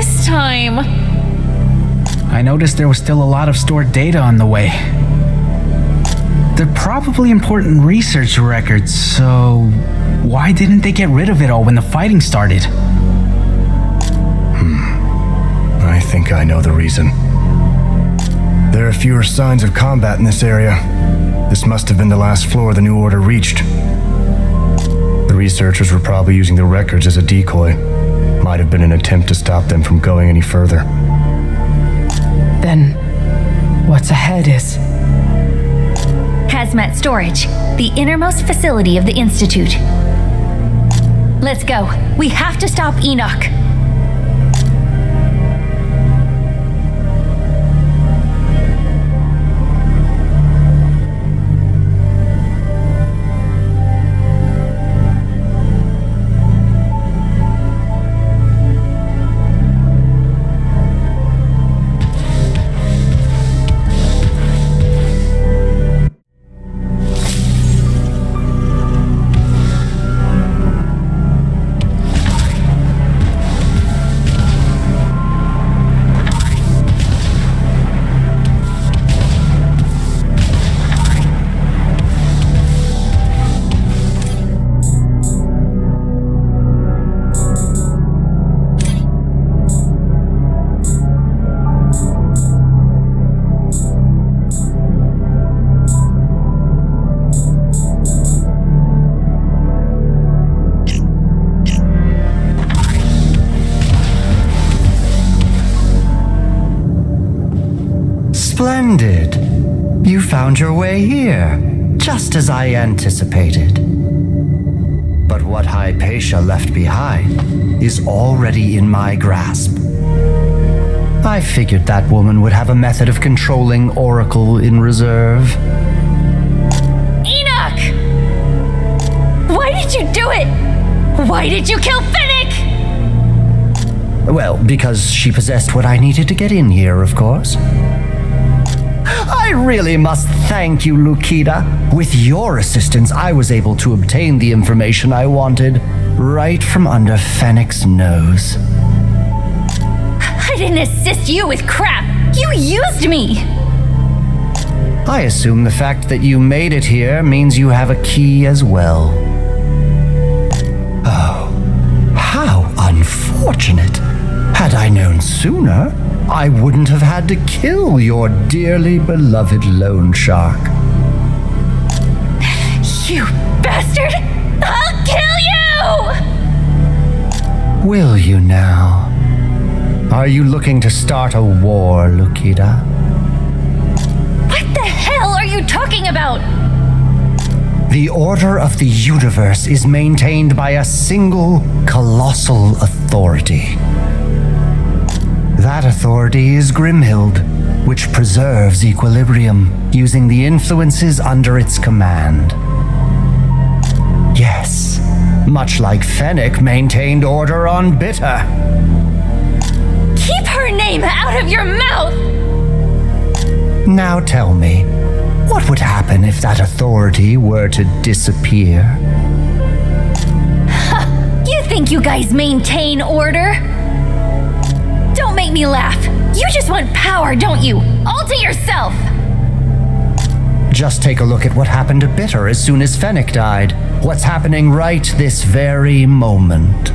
this time? I noticed there was still a lot of stored data on the way. They're probably important research records, so why didn't they get rid of it all when the fighting started? I think I know the reason. There are fewer signs of combat in this area. This must have been the last floor the New Order reached. The researchers were probably using the records as a decoy. Might have been an attempt to stop them from going any further. Then, what's ahead is... Hazmat storage, the innermost facility of the Institute. Let's go. We have to stop Enoch. Splendid. You found your way here, just as I anticipated. But what Hypatia left behind is already in my grasp. I figured that woman would have a method of controlling Oracle in reserve. Enoch! Why did you do it? Why did you kill Fennec? Well, because she possessed what I needed to get in here, of course. I really must thank you, Lukita. With your assistance, I was able to obtain the information I wanted right from under Fennec's nose. I didn't assist you with crap. You used me. I assume the fact that you made it here means you have a key as well. Oh, how unfortunate. Had I known sooner, I wouldn't have had to kill your dearly beloved loan shark. You bastard! I'll kill you! Will you now? Are you looking to start a war, Lukita? What the hell are you talking about? The order of the universe is maintained by a single colossal authority. That authority is Grimhild, which preserves equilibrium using the influences under its command. Yes, much like Fennec maintained order on Bitte. Keep her name out of your mouth! Now tell me, what would happen if that authority were to disappear? You think you guys maintain order? Don't make me laugh. You just want power, don't you? All to yourself. Just take a look at what happened to Bitter as soon as Fennec died. What's happening right this very moment.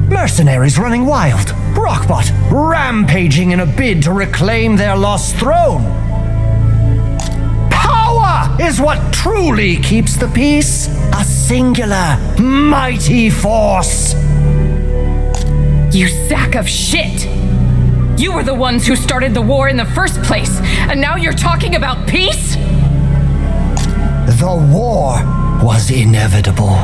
Mercenaries running wild. Rockbot rampaging in a bid to reclaim their lost throne. Power is what truly keeps the peace. A singular, mighty force. You sack of shit! You were the ones who started the war in the first place, and now you're talking about peace? The war was inevitable.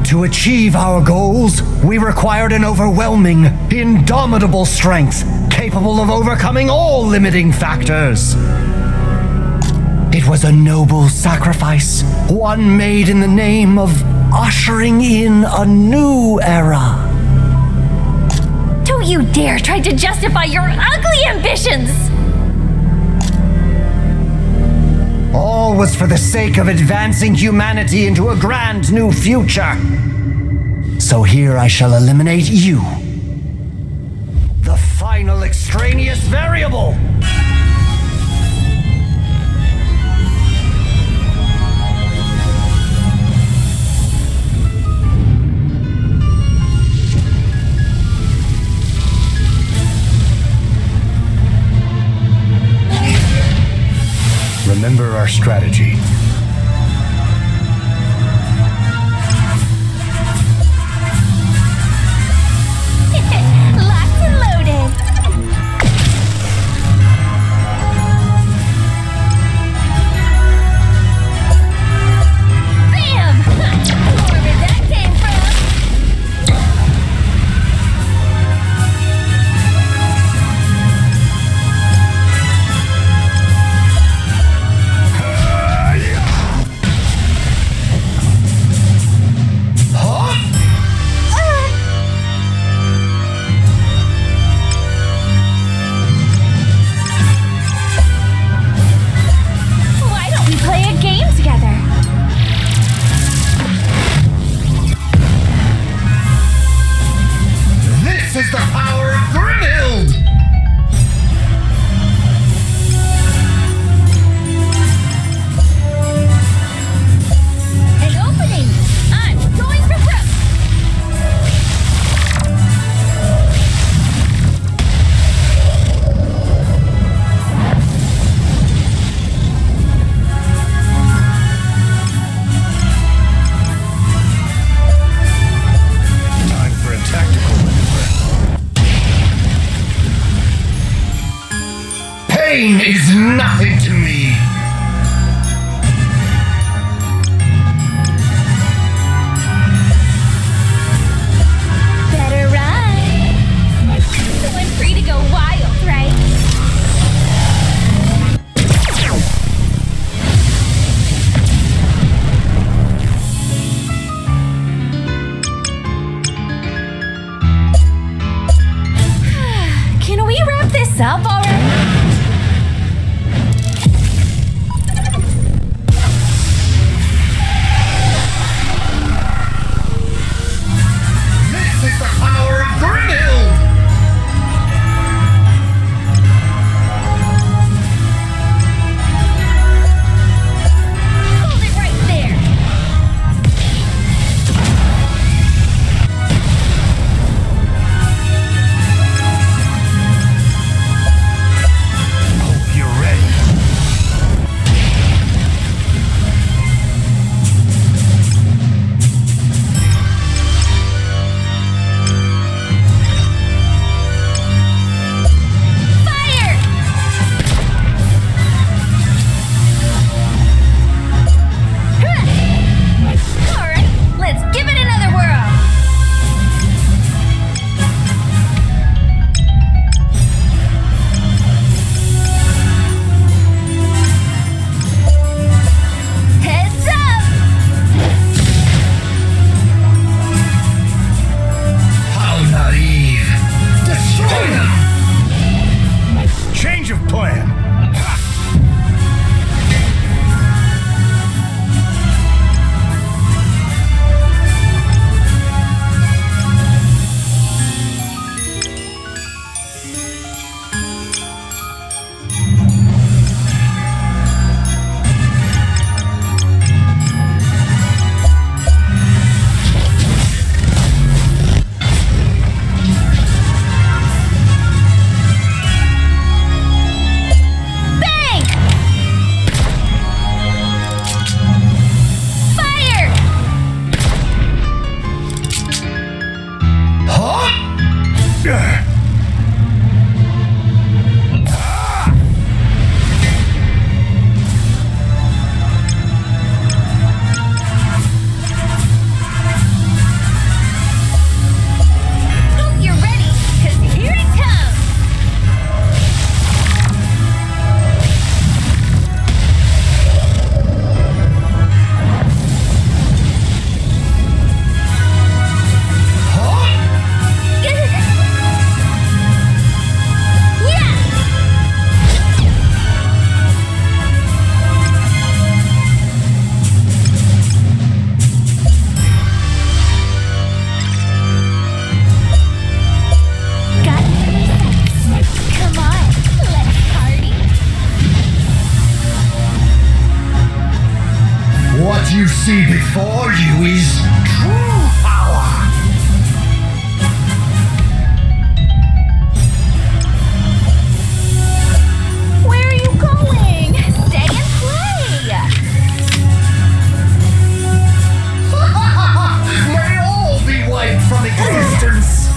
To achieve our goals, we required an overwhelming, indomitable strength, capable of overcoming all limiting factors. It was a noble sacrifice, one made in the name of ushering in a new era. Don't you dare try to justify your ugly ambitions! All was for the sake of advancing humanity into a grand new future. So here I shall eliminate you. The final extraneous variable! Remember our strategy. Locked and loaded. Bam! More where that came from. Why don't we play a game together? This is the power of Grimhild! An opening. I'm going for broke. Time for a tactical maneuver. Pain is nothing to me! Better run. So I'm free to go wild, right? Can we wrap this up already? This is the power of Grimhild! Hold it right there. Hope you're ready. Fire! All right, let's give it another whirl. Heads up! How naive! Destroy them! Change of plan. Bang! Fire! Ugh. Hope you're ready, 'cause here it comes. see before you is true power. Where are you going? Stay and play! May all be wiped from existence.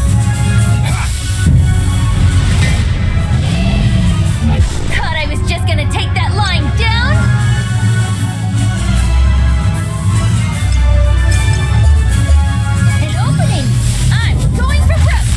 Thought I was just gonna take that line down? An opening! I'm going for broke!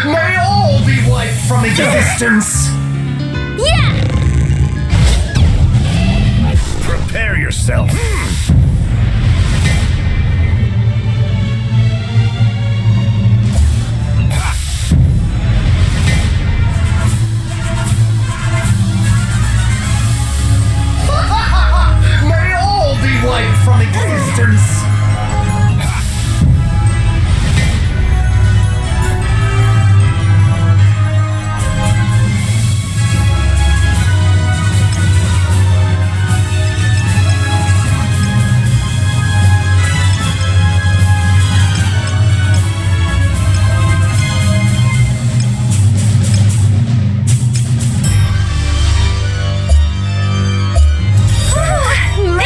May all be wiped from existence. Yeah! Prepare yourself. May all be wiped from existence.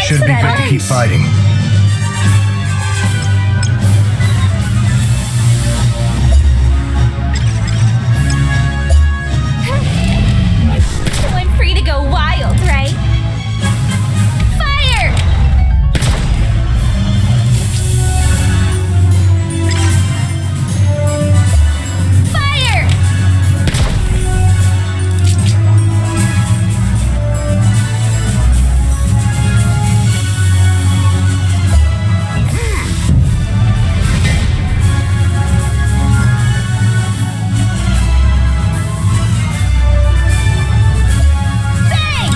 Should be good to keep fighting. So I'm free to go wild, right? Fire! Fire! Bang!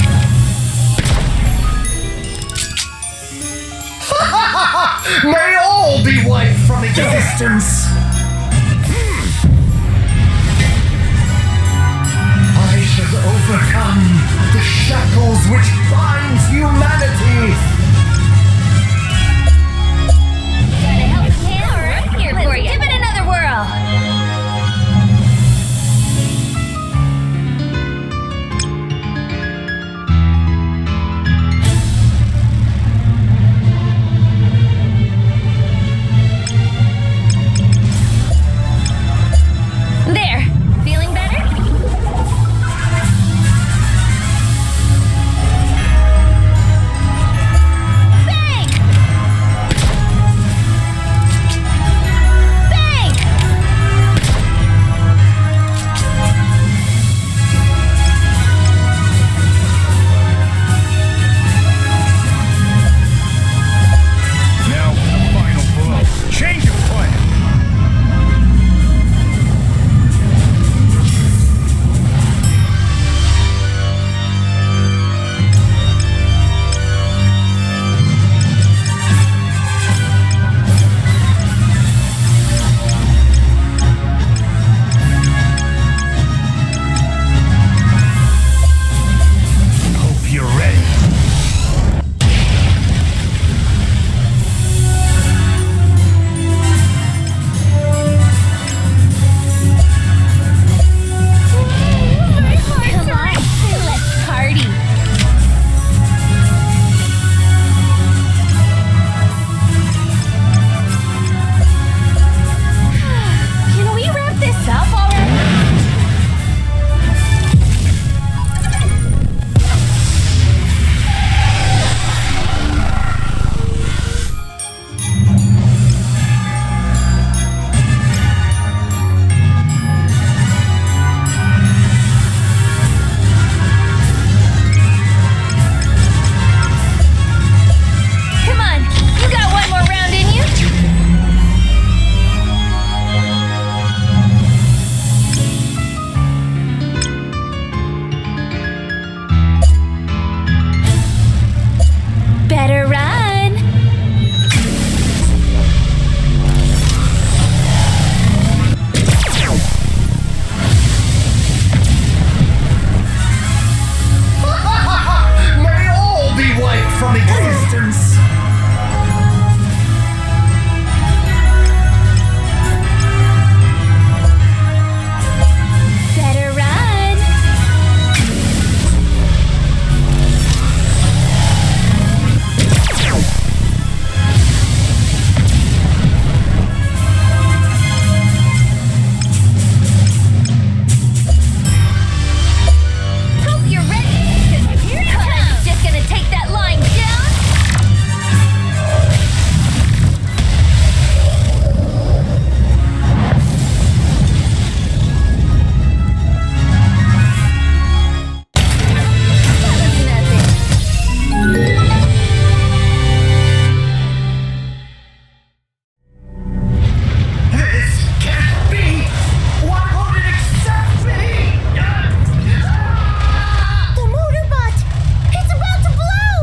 May all be wiped from existence. I should overcome the shackles which binds humanity. Got a helping hand right here for you. Give it another whirl. There. Feeling better? burns! Better run! Hope you're ready, 'cause here it comes! Just gonna take that line down. That was nothing. Can't be! Why won't it accept me? The motorbot! It's about to blow!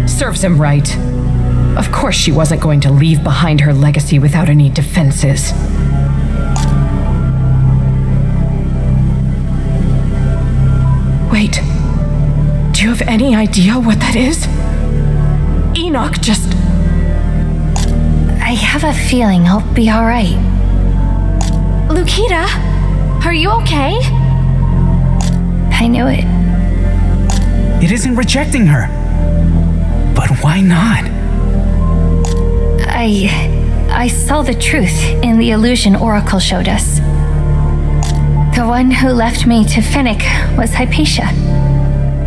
Serves him right. Of course she wasn't going to leave behind her legacy without any defenses. Wait. Do you have any idea what that is? Enoch just... I have a feeling I'll be alright. Lukita, are you okay? I knew it. It isn't rejecting her. But why not? I saw the truth in the illusion Oracle showed us. The one who left me to Fennec was Hypatia.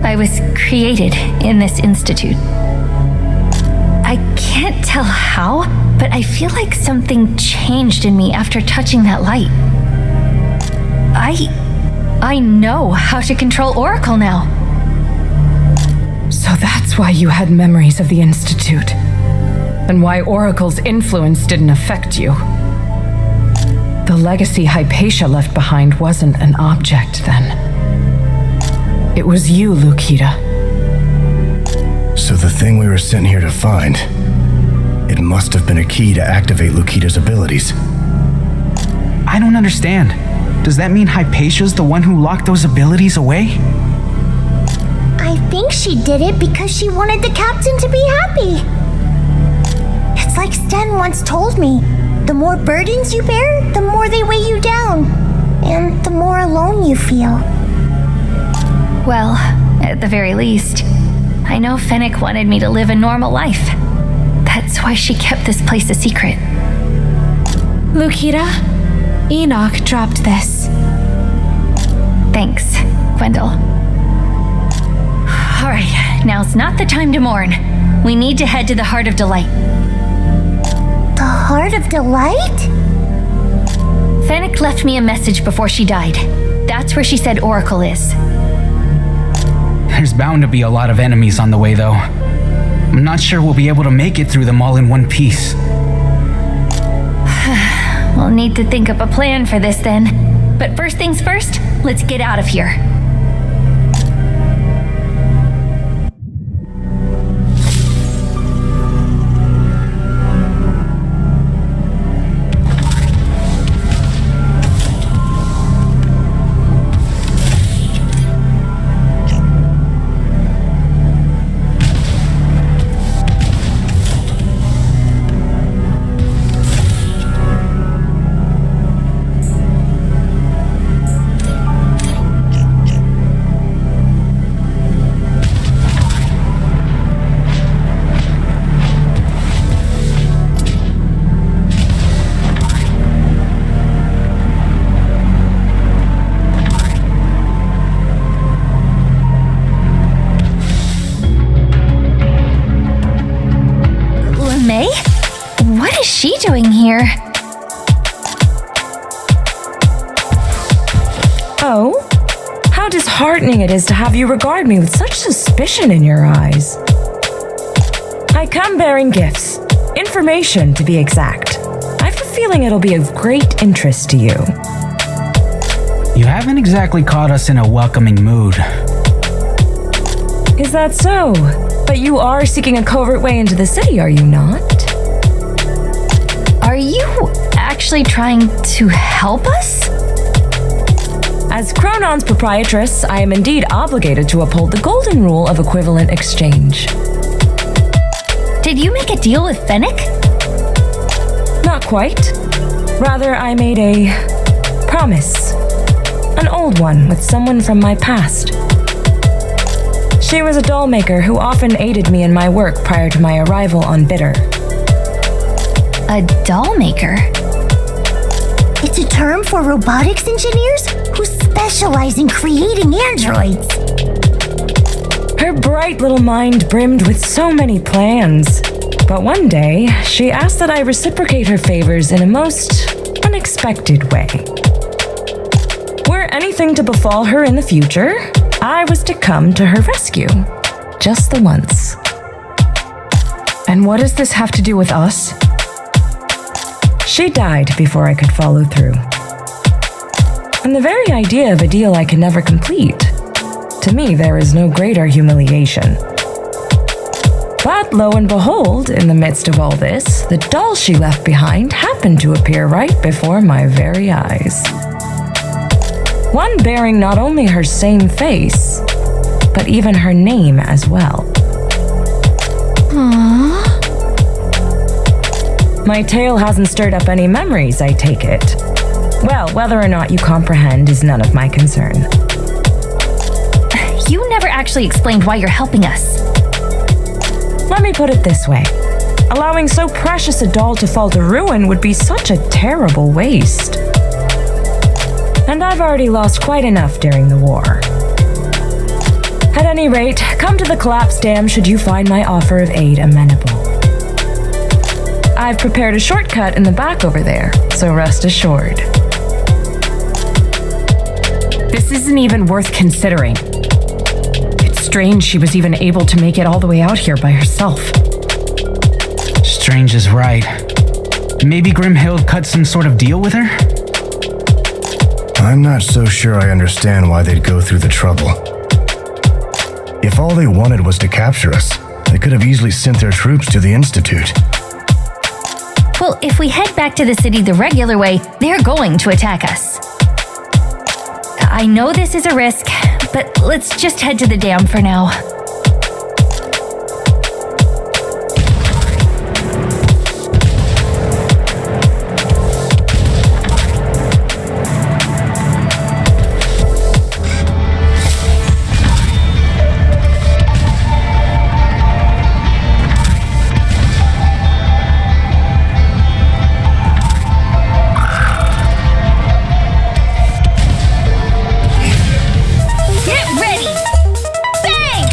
I was created in this institute. I can't tell how, but I feel like something changed in me after touching that light. I know how to control Oracle now. So that's why you had memories of the Institute. And why Oracle's influence didn't affect you. The legacy Hypatia left behind wasn't an object then. It was you, Lukita. So the thing we were sent here to find, it must have been a key to activate Lukita's abilities. I don't understand. Does that mean Hypatia's the one who locked those abilities away? I think she did it because she wanted the captain to be happy. It's like Sten once told me, the more burdens you bear, the more they weigh you down, and the more alone you feel. Well, at the very least, I know Fennec wanted me to live a normal life. That's why she kept this place a secret. Lukita, Enoch dropped this. Thanks, Gwendol. All right, now's not the time to mourn. We need to head to the Heart of Delight. The Heart of Delight? Fennec left me a message before she died. That's where she said Oracle is. There's bound to be a lot of enemies on the way, though. I'm not sure we'll be able to make it through them all in one piece. We'll need to think up a plan for this then. But first things first, let's get out of here. What is she doing here? Oh? How disheartening it is to have you regard me with such suspicion in your eyes. I come bearing gifts. Information, to be exact. I have a feeling it'll be of great interest to you. You haven't exactly caught us in a welcoming mood. Is that so? But you are seeking a covert way into the city, are you not? Are you actually trying to help us? Chronon's proprietress, I am indeed obligated to uphold the golden rule of equivalent exchange. Did you make a deal with Fennec? Not quite. Rather, I made a promise. An old one with someone from my past. She was a doll maker who often aided me in my work prior to my arrival on Bitte. A doll maker? It's a term for robotics engineers who specialize in creating androids. Her bright little mind brimmed with so many plans. But one day, she asked that I reciprocate her favors in a most unexpected way. Were anything to befall her in the future, I was to come to her rescue. Just the once. And what does this have to do with us? She died before I could follow through. And the very idea of a deal I can never complete. To me, there is no greater humiliation. But lo and behold, in the midst of all this, the doll she left behind happened to appear right before my very eyes. One bearing not only her same face, but even her name as well. Aww. My tale hasn't stirred up any memories, I take it. Well, whether or not you comprehend is none of my concern. You never actually explained why you're helping us. Let me put it this way. Allowing so precious a doll to fall to ruin would be such a terrible waste. And I've already lost quite enough during the war. At any rate, come to the collapse dam should you find my offer of aid amenable. I've prepared a shortcut in the back over there, so rest assured. This isn't even worth considering. It's strange she was even able to make it all the way out here by herself. Strange is right. Maybe Grimhild cut some sort of deal with her? I'm not so sure I understand why they'd go through the trouble. If all they wanted was to capture us, they could have easily sent their troops to the Institute. Well, if we head back to the city the regular way, they're going to attack us. I know this is a risk, but let's just head to the dam for now. Get ready! Bang!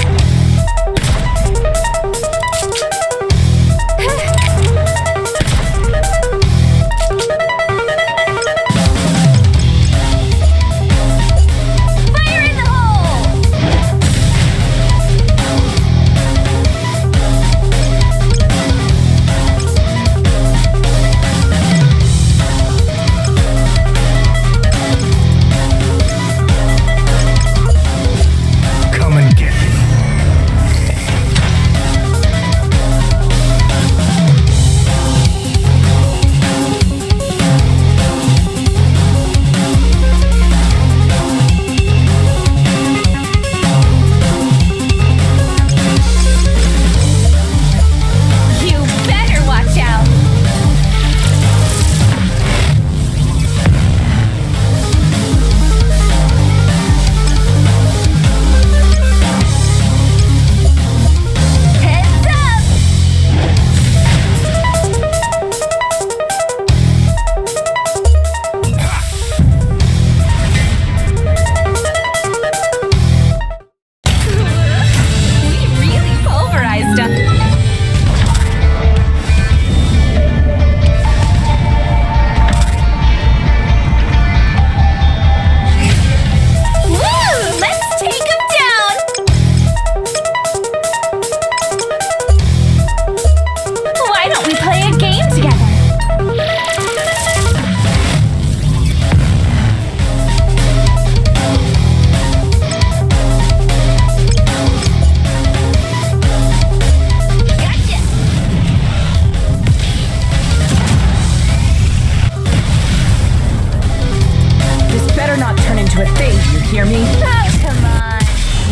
hear me? Oh, come on.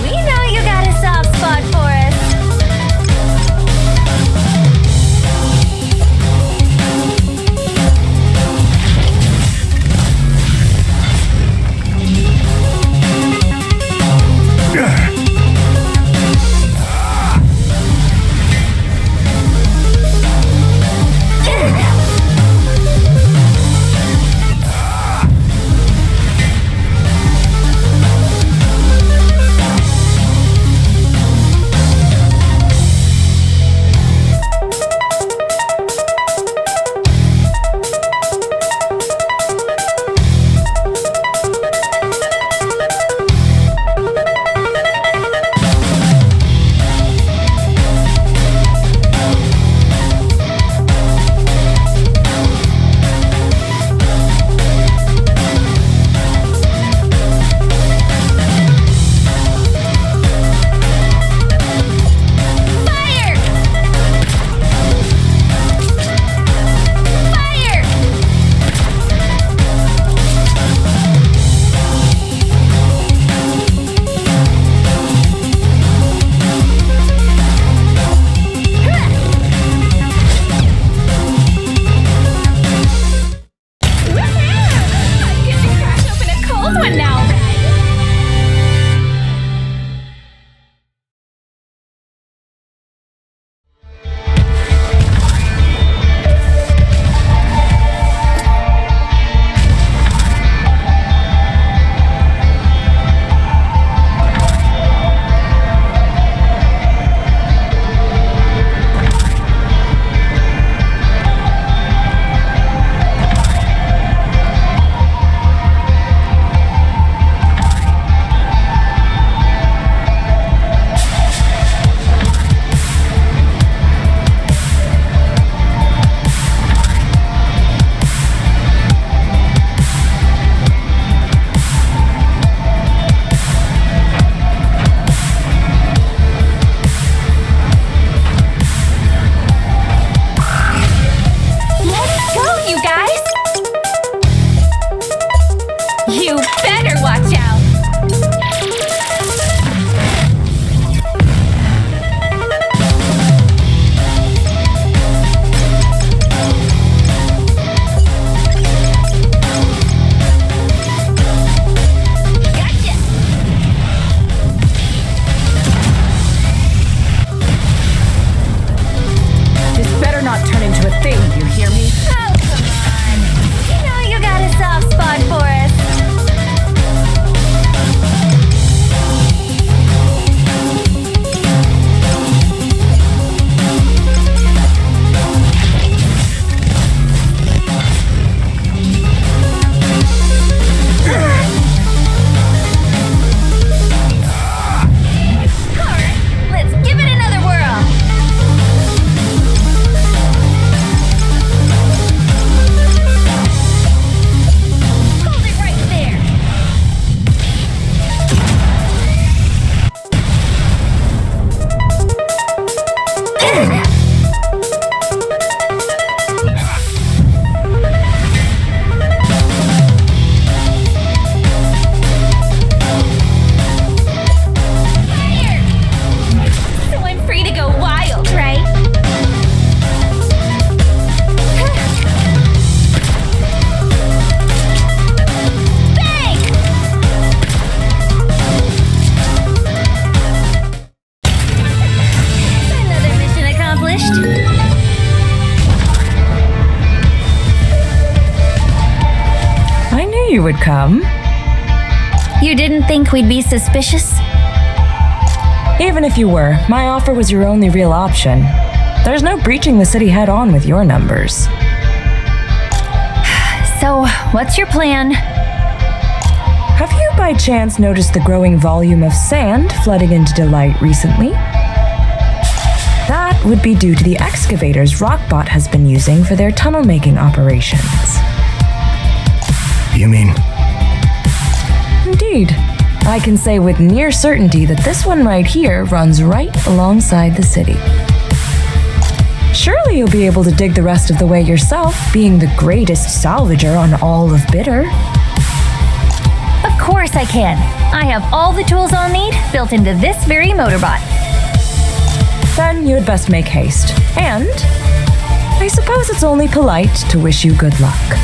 We know you got a soft spot for us. You would come. You didn't think we'd be suspicious? Even if you were, my offer was your only real option. There's no breaching the city head-on with your numbers. So, what's your plan? Have you by chance noticed the growing volume of sand flooding into Delight recently? That would be due to the excavators Rockbot has been using for their tunnel-making operations. You mean? Indeed. I can say with near certainty that this one right here runs right alongside the city. Surely you'll be able to dig the rest of the way yourself, being the greatest salvager on all of Bitter. Of course I can. I have all the tools I'll need built into this very motorbot. Then you'd best make haste. And I suppose it's only polite to wish you good luck.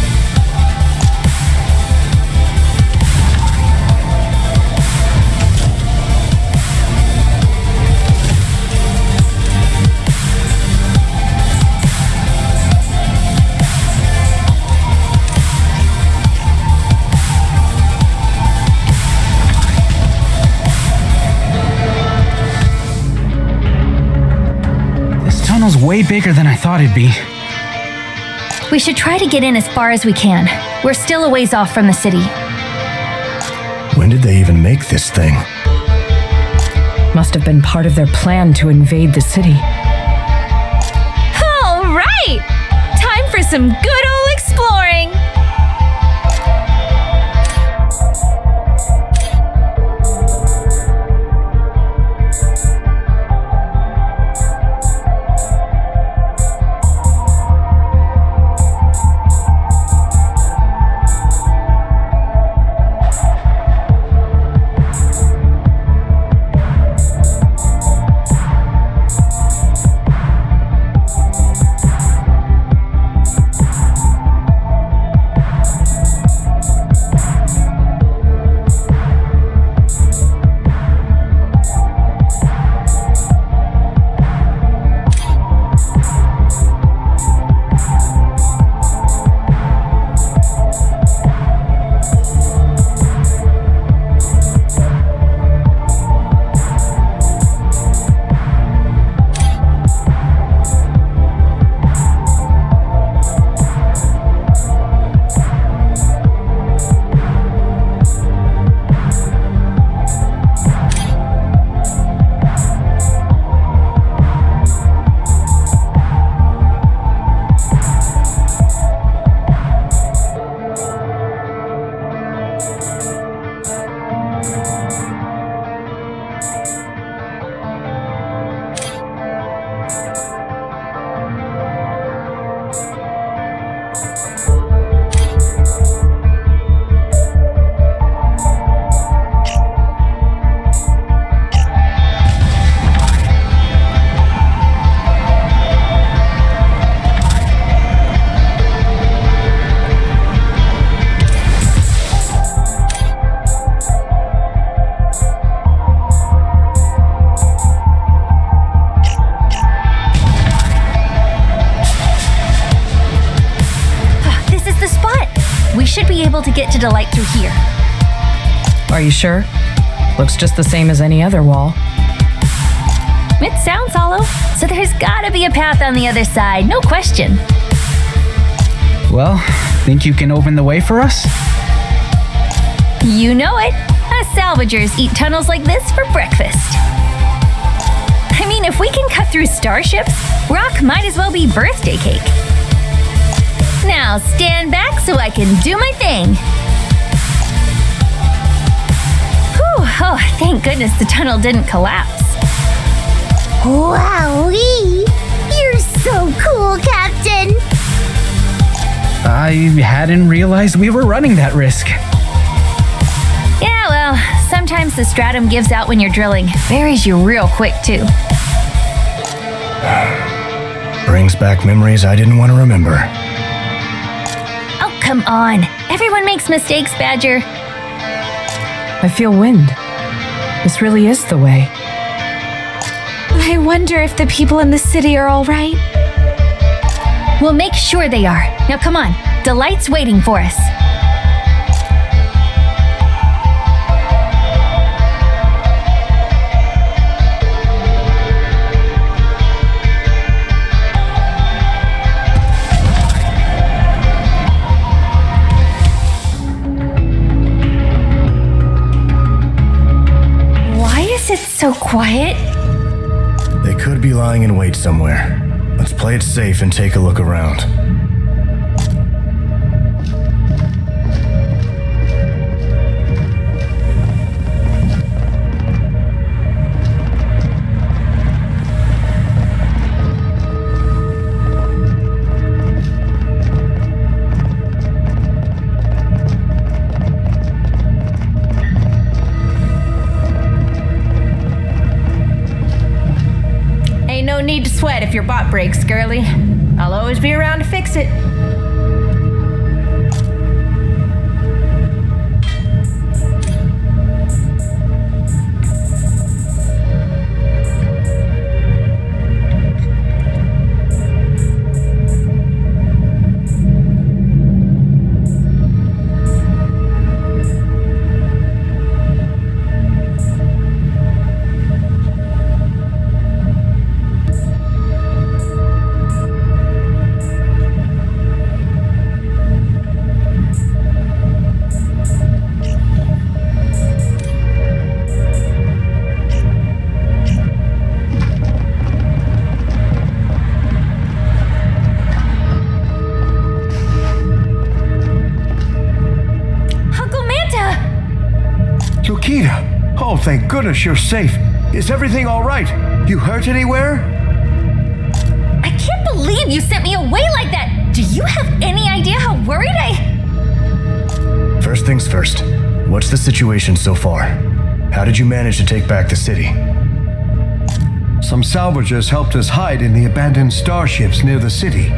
Tunnel's way bigger than I thought it'd be. We should try to get in as far as we can. We're still a ways off from the city. When did they even make this thing? Must have been part of their plan to invade the city. All right! Time for some good old exploring! Should be able to get to Delight through here. Are you sure? Looks just the same as any other wall. It sounds hollow, so there's gotta be a path on the other side, no question. Well, think you can open the way for us? You know it. Us salvagers eat tunnels like this for breakfast. I mean, if we can cut through starships, rock might as well be birthday cake. Now stand back so I can do my thing. Whew, oh, thank goodness the tunnel didn't collapse. Wowee! You're so cool, Captain! I hadn't realized we were running that risk. Yeah, well, sometimes the stratum gives out when you're drilling. Buries you real quick, too. Brings back memories I didn't want to remember. Oh, come on. Everyone makes mistakes, Badger. I feel wind. This really is the way. I wonder if the people in the city are all right. We'll make sure they are. Now come on, Delight's waiting for us. Why is it so quiet? They could be lying in wait somewhere. Let's play it safe and take a look around. sweat if your bot breaks, girly. I'll always be around to fix it. Oh, thank goodness you're safe. Is everything all right? You hurt anywhere? I can't believe you sent me away like that! Do you have any idea how worried I... First things first, what's the situation so far? How did you manage to take back the city? Some salvagers helped us hide in the abandoned starships near the city.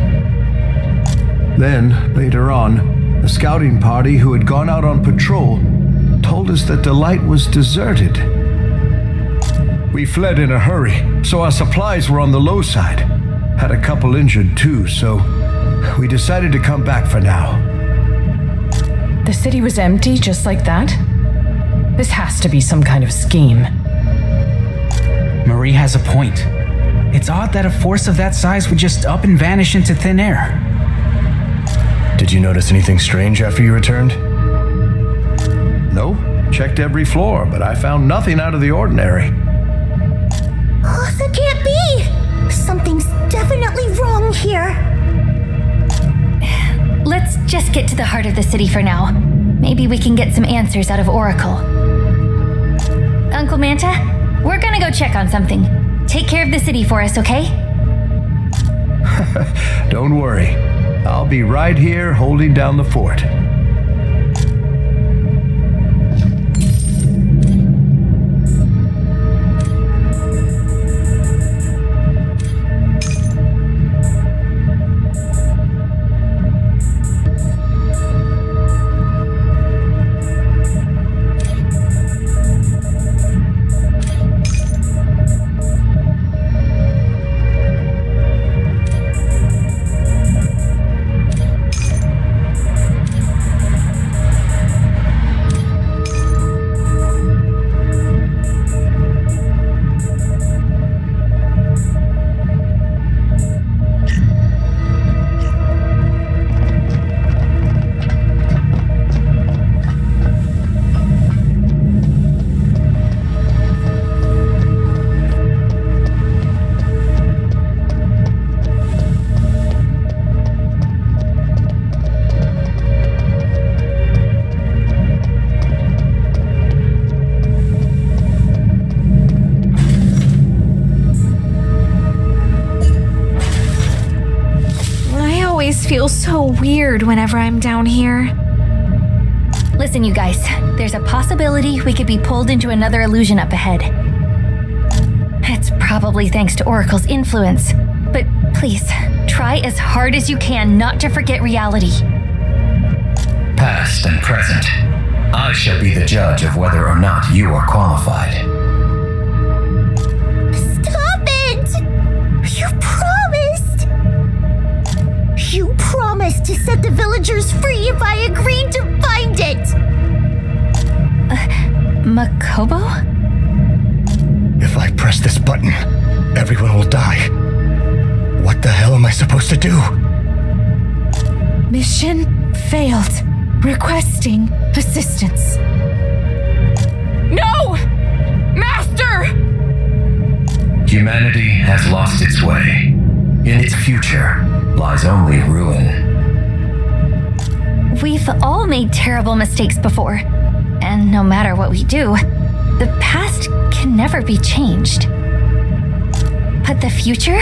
Then, later on, a scouting party who had gone out on patrol told us that the light was deserted. We fled in a hurry, so our supplies were on the low side. Had a couple injured too, so we decided to come back for now. The city was empty just like that? This has to be some kind of scheme. Marie has a point. It's odd that a force of that size would just up and vanish into thin air. Did you notice anything strange after you returned? No, checked every floor, but I found nothing out of the ordinary. Oh, that can't be! Something's definitely wrong here. Let's just get to the heart of the city for now. Maybe we can get some answers out of Oracle. Uncle Manta, we're gonna go check on something. Take care of the city for us, okay? Don't worry. I'll be right here holding down the fort. Feel so weird whenever I'm down here. Listen, you guys, there's a possibility we could be pulled into another illusion up ahead. It's probably thanks to Oracle's influence, but please, try as hard as you can not to forget reality. Past and present, I shall be the judge of whether or not you are qualified. Stop it! You promised! You promised to set the villagers free if I agreed to find it! Makobo? If I press this button, everyone will die. What the hell am I supposed to do? Mission failed. Requesting assistance. No! Master! Humanity has lost its way. In its future lies only ruin. We've all made terrible mistakes before, and no matter what we do, the past can never be changed. But the future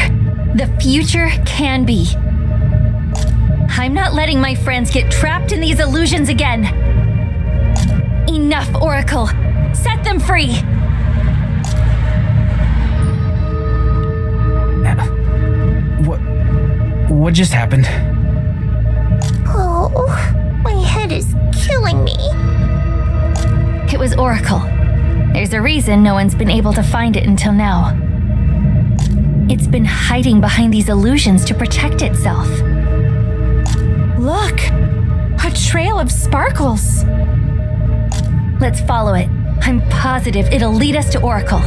can be. I'm not letting my friends get trapped in these illusions again. Enough, Oracle. Set them free. what just happened? Oh, my head is killing me. It was Oracle. There's a reason no one's been able to find it until now. It's been hiding behind these illusions to protect itself. Look! A trail of sparkles! Let's follow it. I'm positive it'll lead us to Oracle.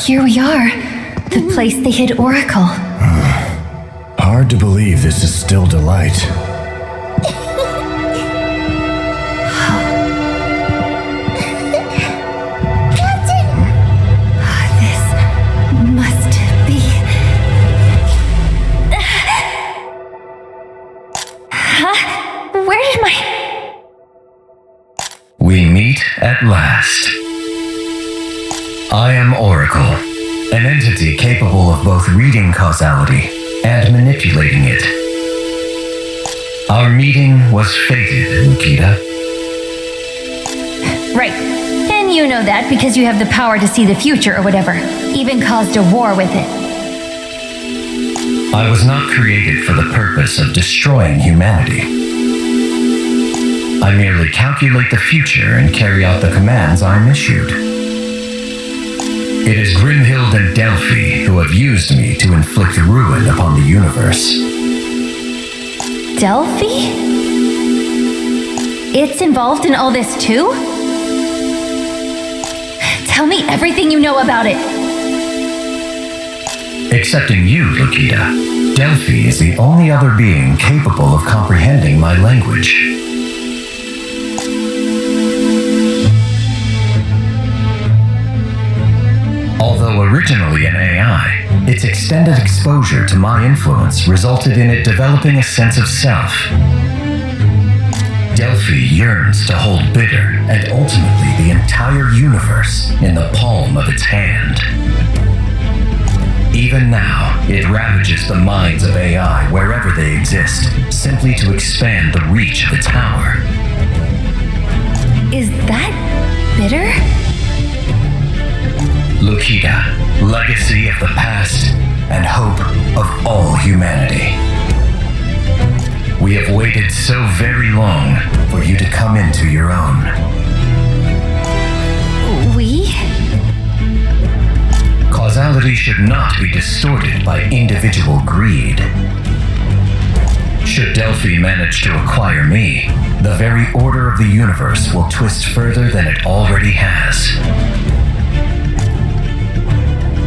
Here we are. The place they hid Oracle. Hard to believe this is still Delight. This must be... Huh? Where did my... We meet at last. I am Oracle, an entity capable of both reading causality and manipulating it. Our meeting was fated, Lukita. Right. And you know that because you have the power to see the future or whatever. Even caused a war with it. I was not created for the purpose of destroying humanity. I merely calculate the future and carry out the commands I'm issued. It is Grimhild and Delphi who have used me to inflict ruin upon the universe. Delphi? It's involved in all this too? Tell me everything you know about it. Excepting you, Lukita, Delphi is the only other being capable of comprehending my language. Although originally an AI, its extended exposure to my influence resulted in it developing a sense of self. Delphi yearns to hold Bitte and ultimately the entire universe in the palm of its hand. Even now, it ravages the minds of AI wherever they exist, simply to expand the reach of its power. Is that Bitte? Lukita, legacy of the past and hope of all humanity. We have waited so very long for you to come into your own. We? Causality should not be distorted by individual greed. Should Delphi manage to acquire me, the very order of the universe will twist further than it already has.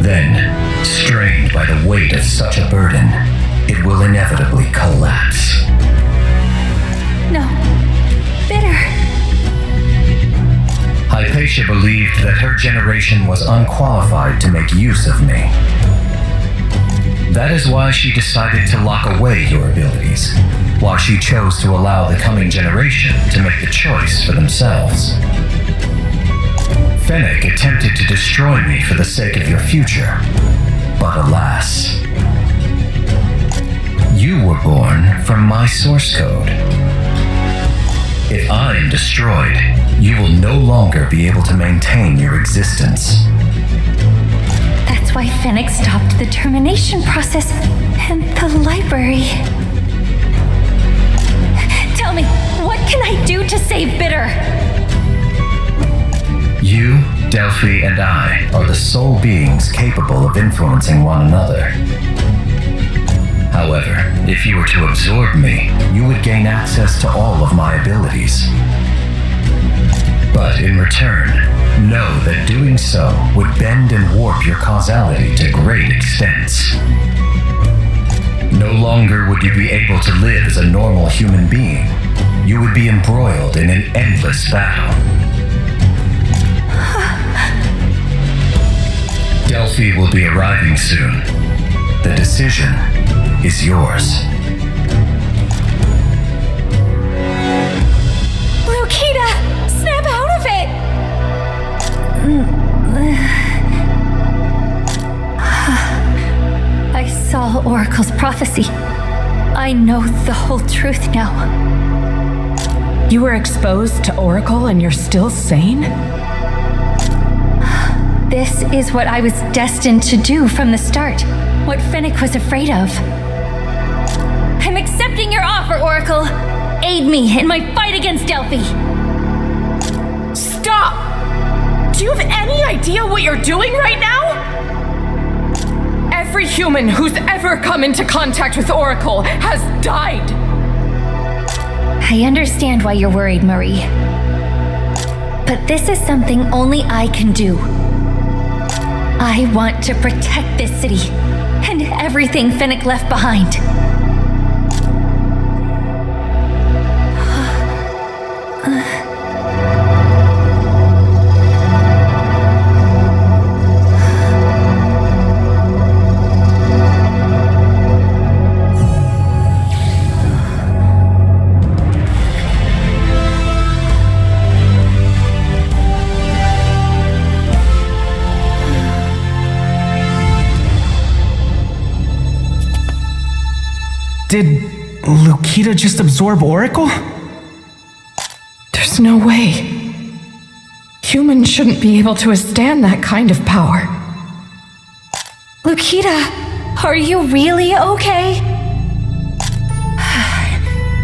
Then, strained by the weight of such a burden, it will inevitably collapse. No. Bitte. Hypatia Hypatia believed that her generation was unqualified to make use of me. That is why she decided to lock away your abilities, while she chose to allow the coming generation to make the choice for themselves. Fennec attempted to destroy me for the sake of your future, but alas, you were born from my source code. If I am destroyed, you will no longer be able to maintain your existence. That's why Fennec stopped the termination process in the library. Tell me, what can I do to save Bitter? You, Delphi, and I are the sole beings capable of influencing one another. However, if you were to absorb me, you would gain access to all of my abilities. But in return, know that doing so would bend and warp your causality to great extents. No longer would you be able to live as a normal human being. You would be embroiled in an endless battle. Delphi will be arriving soon. The decision is yours. Lukita, snap out of it! I saw Oracle's prophecy. I know the whole truth now. You were exposed to Oracle and you're still sane? This is what I was destined to do from the start. What Fennec was afraid of. I'm accepting your offer, Oracle. Aid me in my fight against Delphi. Stop! Do you have any idea what you're doing right now? Every human who's ever come into contact with Oracle has died. I understand why you're worried, Marie. But this is something only I can do. I want to protect this city and everything Fennec left behind. Did Lukita just absorb Oracle? There's no way. Humans shouldn't be able to withstand that kind of power. Lukita, are you really okay?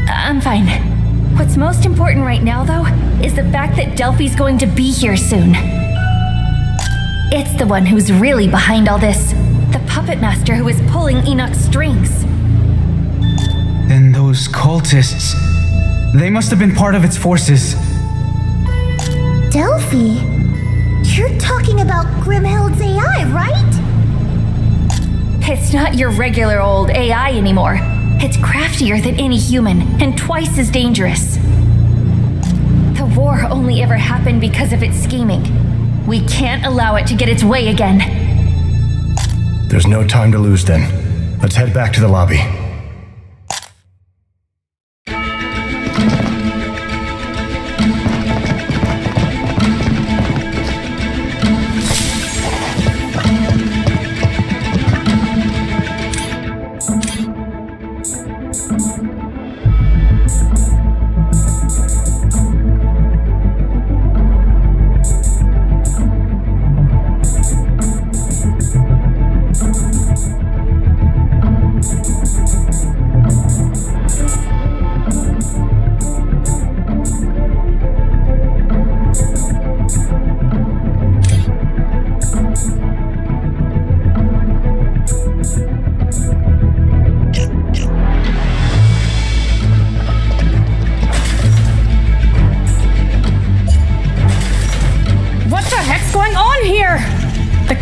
I'm fine. What's most important right now, though, is the fact that Delphi's going to be here soon. It's the one who's really behind all this. The puppet master who is pulling Enoch's strings. Then those cultists, they must have been part of its forces. Delphi? You're talking about Grimhild's AI, right? It's not your regular old AI anymore. It's craftier than any human, and twice as dangerous. The war only ever happened because of its scheming. We can't allow it to get its way again. There's no time to lose then. Let's head back to the lobby.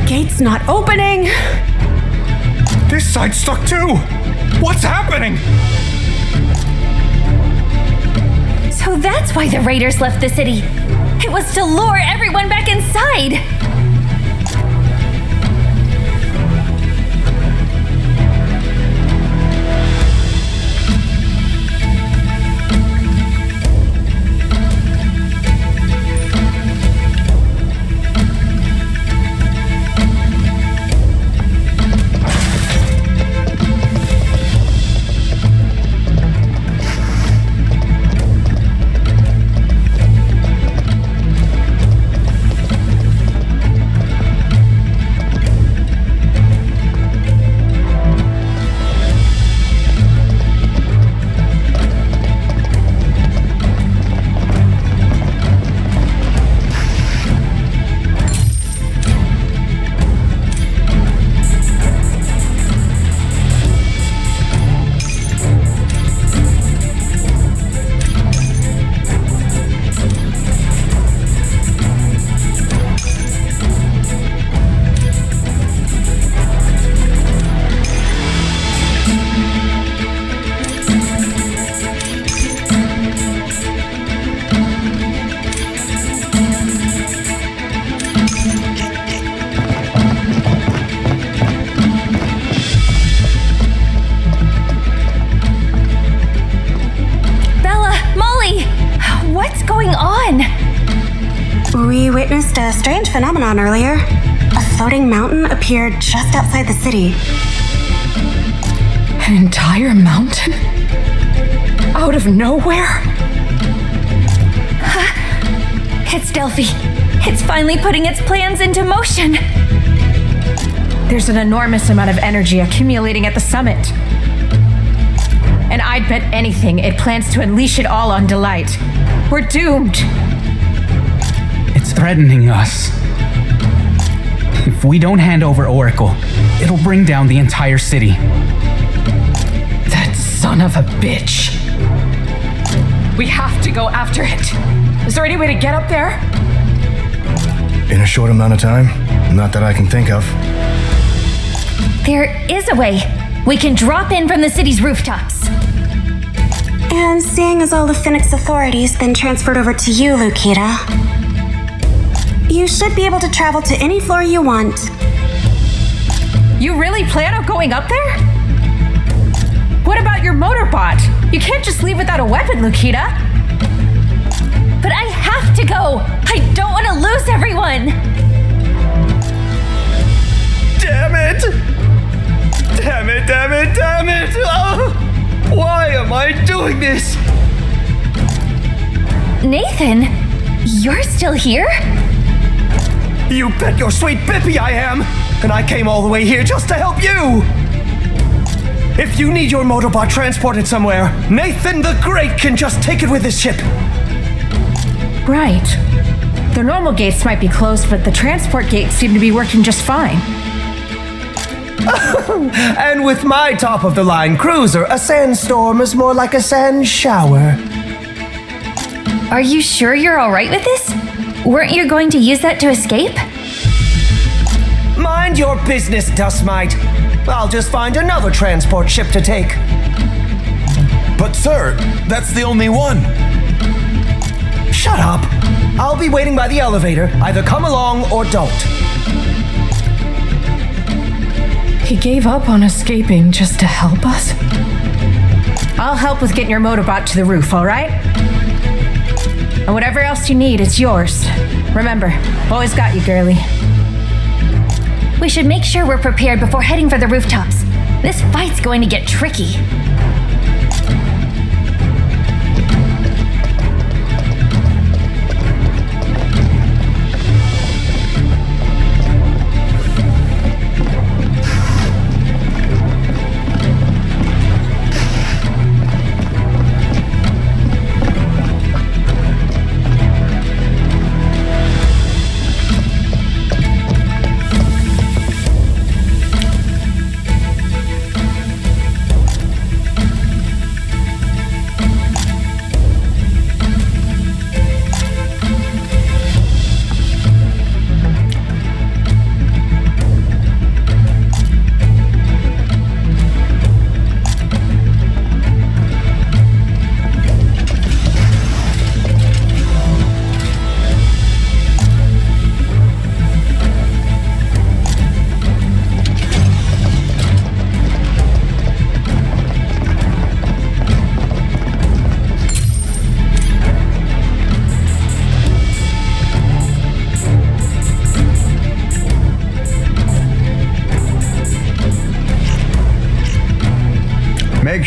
It's not opening! This side's stuck too! What's happening? So that's why the raiders left the city. It was to lure everyone back inside. We witnessed a strange phenomenon earlier. A floating mountain appeared just outside the city. An entire mountain? Out of nowhere? It's Delphi. It's finally putting its plans into motion. There's an enormous amount of energy accumulating at the summit. And I'd bet anything it plans to unleash it all on Delight. We're doomed. It's threatening us. If we don't hand over Oracle, it'll bring down the entire city. That son of a bitch. We have to go after it. Is there any way to get up there? In a short amount of time? Not that I can think of. There is a way. We can drop in from the city's rooftops. And seeing as all of Phoenix Authority's been transferred over to you, Lukita, you should be able to travel to any floor you want. You really plan on going up there? What about your motorbot? You can't just leave without a weapon, Lukita. But I have to go. I don't want to lose everyone. Damn it! Damn it, damn it, damn it! Oh, why am I doing this? Nathan, you're still here? You bet your sweet Bippy I am! And I came all the way here just to help you! If you need your motorbot transported somewhere, Nathan the Great can just take it with his ship. Right. The normal gates might be closed, but the transport gates seem to be working just fine. And with my top-of-the-line cruiser, a sandstorm is more like a sand shower. Are you sure you're all right with this? Weren't you going to use that to escape? Mind your business, Dust Mite. I'll just find another transport ship to take. But sir, that's the only one. Shut up. I'll be waiting by the elevator. Either come along or don't. He gave up on escaping just to help us? I'll help with getting your motorbot to the roof, all right? And whatever else you need, it's yours. Remember, always got you, girlie. We should make sure we're prepared before heading for the rooftops. This fight's going to get tricky.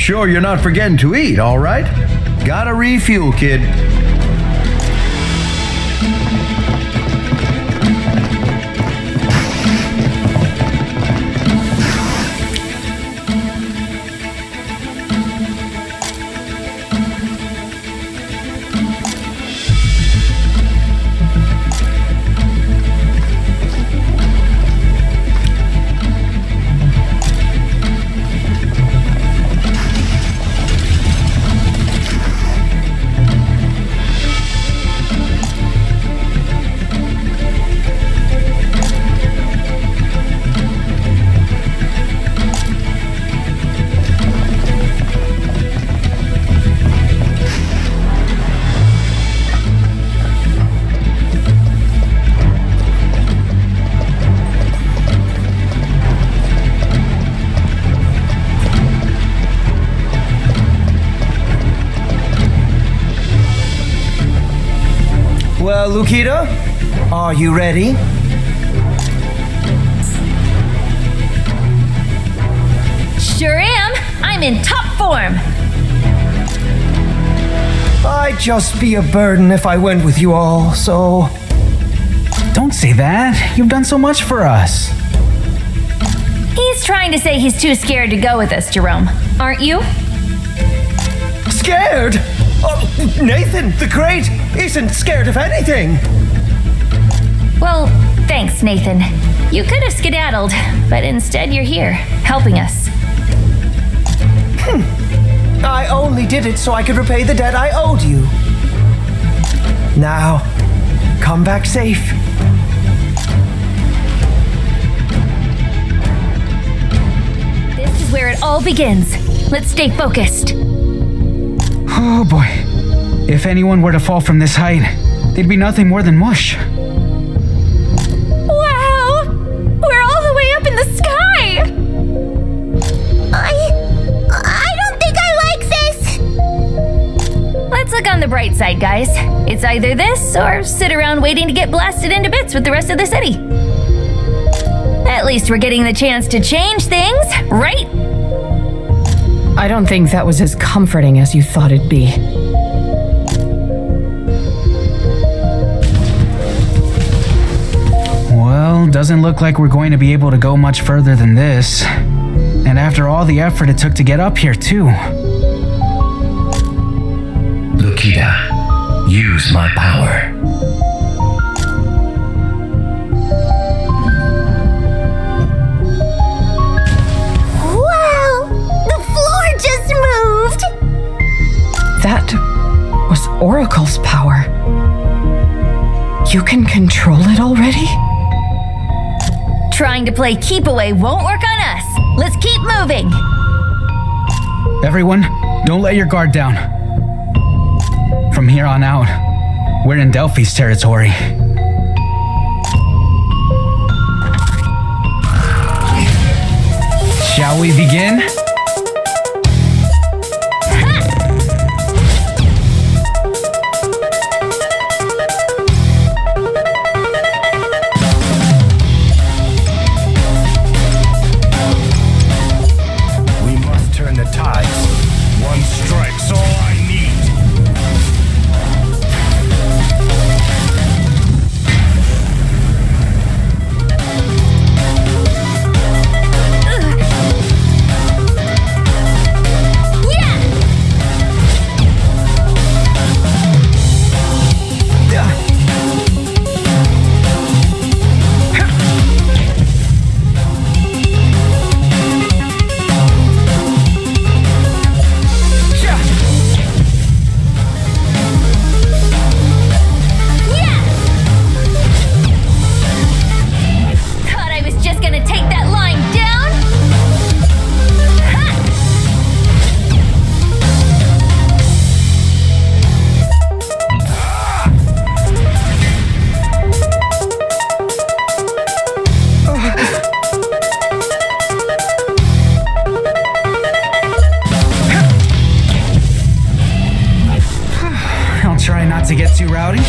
sure you're not forgetting to eat, all right? Gotta refuel, kid. Well, Lukita, are you ready? Sure am. I'm in top form. I'd just be a burden if I went with you all, so... Don't say that. You've done so much for us. He's trying to say he's too scared to go with us, Jerome. Aren't you? Scared? Oh, Nathan the Great isn't scared of anything. Well, thanks, Nathan. You could have skedaddled, but instead you're here, helping us. I only did it so I could repay the debt I owed you. Now, come back safe. This is where it all begins. Let's stay focused. Oh boy. If anyone were to fall from this height, they'd be nothing more than mush. Wow! We're all the way up in the sky! I don't think I like this! Let's look on the bright side, guys. It's either this or sit around waiting to get blasted into bits with the rest of the city. At least we're getting the chance to change things, right? I don't think that was as comforting as you thought it'd be. Well, doesn't look like we're going to be able to go much further than this. And after all the effort it took to get up here, too. Lukita, use my power. Wow! The floor just moved! That was Oracle's power. You can control it already? Trying to play keep away won't work on us. Let's keep moving. Everyone, don't let your guard down. From here on out, we're in Delphi's territory. Shall we begin? We must turn the tides. One strike's all I need. Thought I was just gonna take that line down. I'll try not to get too rowdy.